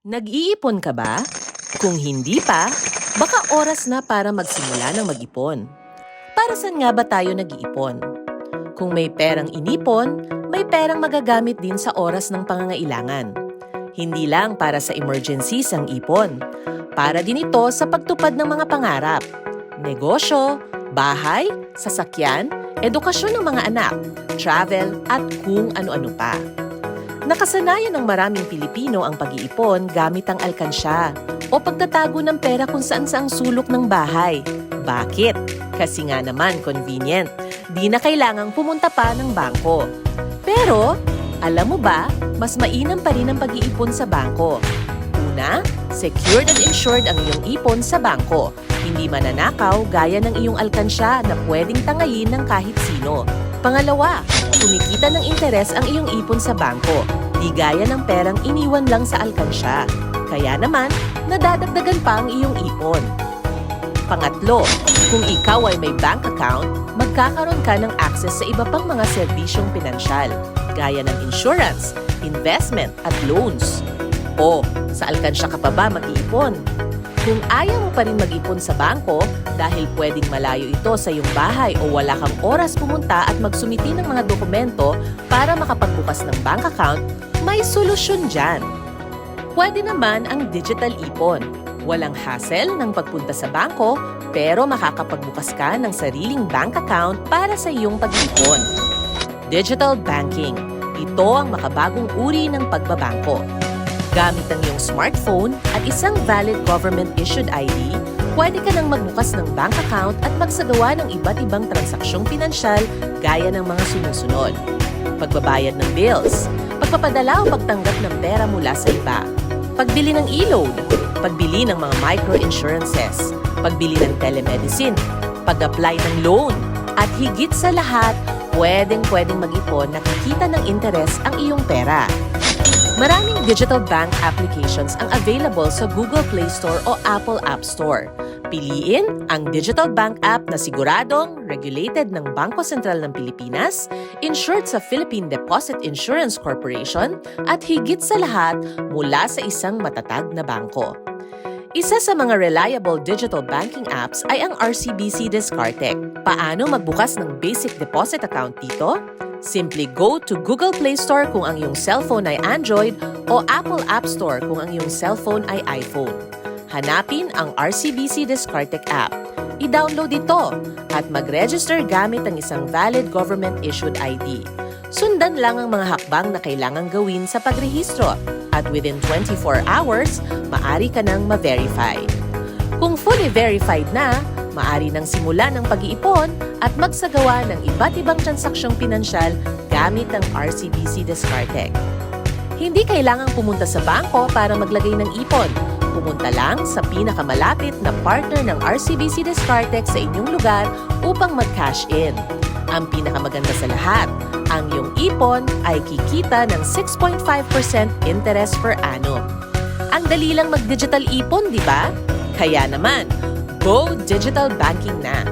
Nag-iipon ka ba? Kung hindi pa, baka oras na para magsimula ng mag-ipon. Para saan nga ba tayo nag-iipon? Kung may perang inipon, may perang magagamit din sa oras ng pangangailangan. Hindi lang para sa emergencies ang ipon. Para din ito sa pagtupad ng mga pangarap, negosyo, bahay, sasakyan, edukasyon ng mga anak, travel at kung ano-ano pa. Nakasanayan ng maraming Pilipino ang pag-iipon gamit ang alkansya o pagtatago ng pera kung saan-saang sulok ng bahay. Bakit? Kasi nga naman convenient. Di na kailangang pumunta pa ng bangko. Pero, alam mo ba, mas mainam pa rin ang pag-iipon sa bangko. Una, secured and insured ang iyong ipon sa bangko. Hindi mananakaw gaya ng iyong alkansya na pwedeng tangayin ng kahit sino. Pangalawa, kumikita ng interes ang iyong ipon sa bangko, di gaya ng perang iniwan lang sa alkansya. Kaya naman, nadadagdagan pa ang iyong ipon. Pangatlo, kung ikaw ay may bank account, magkakaroon ka ng access sa iba pang mga serbisyong pinansyal, gaya ng insurance, investment at loans. O, sa alkansya ka pa ba mag-iipon? Kung ayaw mo pa rin mag-ipon sa bangko dahil pwedeng malayo ito sa iyong bahay o wala kang oras pumunta at magsumiti ng mga dokumento para makapagbukas ng bank account, may solusyon dyan. Pwede naman ang digital ipon. Walang hassle ng pagpunta sa bangko pero makakapagbukas ka ng sariling bank account para sa iyong pag-ipon. Digital banking. Ito ang makabagong uri ng pagbabangko. Gamit ang iyong smartphone at isang valid government-issued ID, pwede ka nang magbukas ng bank account at magsagawa ng iba't ibang transaksyong pinansyal gaya ng mga sumusunod. Pagbabayad ng bills, pagpapadala o pagtanggap ng pera mula sa iba, pagbili ng e-load, pagbili ng mga micro-insurances, pagbili ng telemedicine, pag-apply ng loan, at higit sa lahat, pwedeng mag-ipon na kikita ng interes ang iyong pera. Maraming digital bank applications ang available sa Google Play Store o Apple App Store. Piliin ang digital bank app na siguradong regulated ng Bangko Sentral ng Pilipinas, insured sa Philippine Deposit Insurance Corporation, at higit sa lahat mula sa isang matatag na bangko. Isa sa mga reliable digital banking apps ay ang RCBC Discartec. Paano magbukas ng basic deposit account dito? Simply go to Google Play Store kung ang iyong cellphone ay Android o Apple App Store kung ang iyong cellphone ay iPhone. Hanapin ang RCBC Discartec app. I-download ito at mag-register gamit ang isang valid government-issued ID. Sundan lang ang mga hakbang na kailangang gawin sa pagrehistro at within 24 hours, maari ka nang ma-verify. Kung fully verified na, maari nang simulan ang pag-iipon at magsagawa ng iba't ibang transaksyong pinansyal gamit ang RCBC Discartec. Hindi kailangang pumunta sa bangko para maglagay ng ipon. Pumunta lang sa pinakamalapit na partner ng RCBC Discartec sa inyong lugar upang mag-cash in. Ang pinakamaganda sa lahat, ang iyong ipon ay kikita ng 6.5% interest per annum. Ang dali lang mag-digital ipon, di ba? Kaya naman, go digital banking na!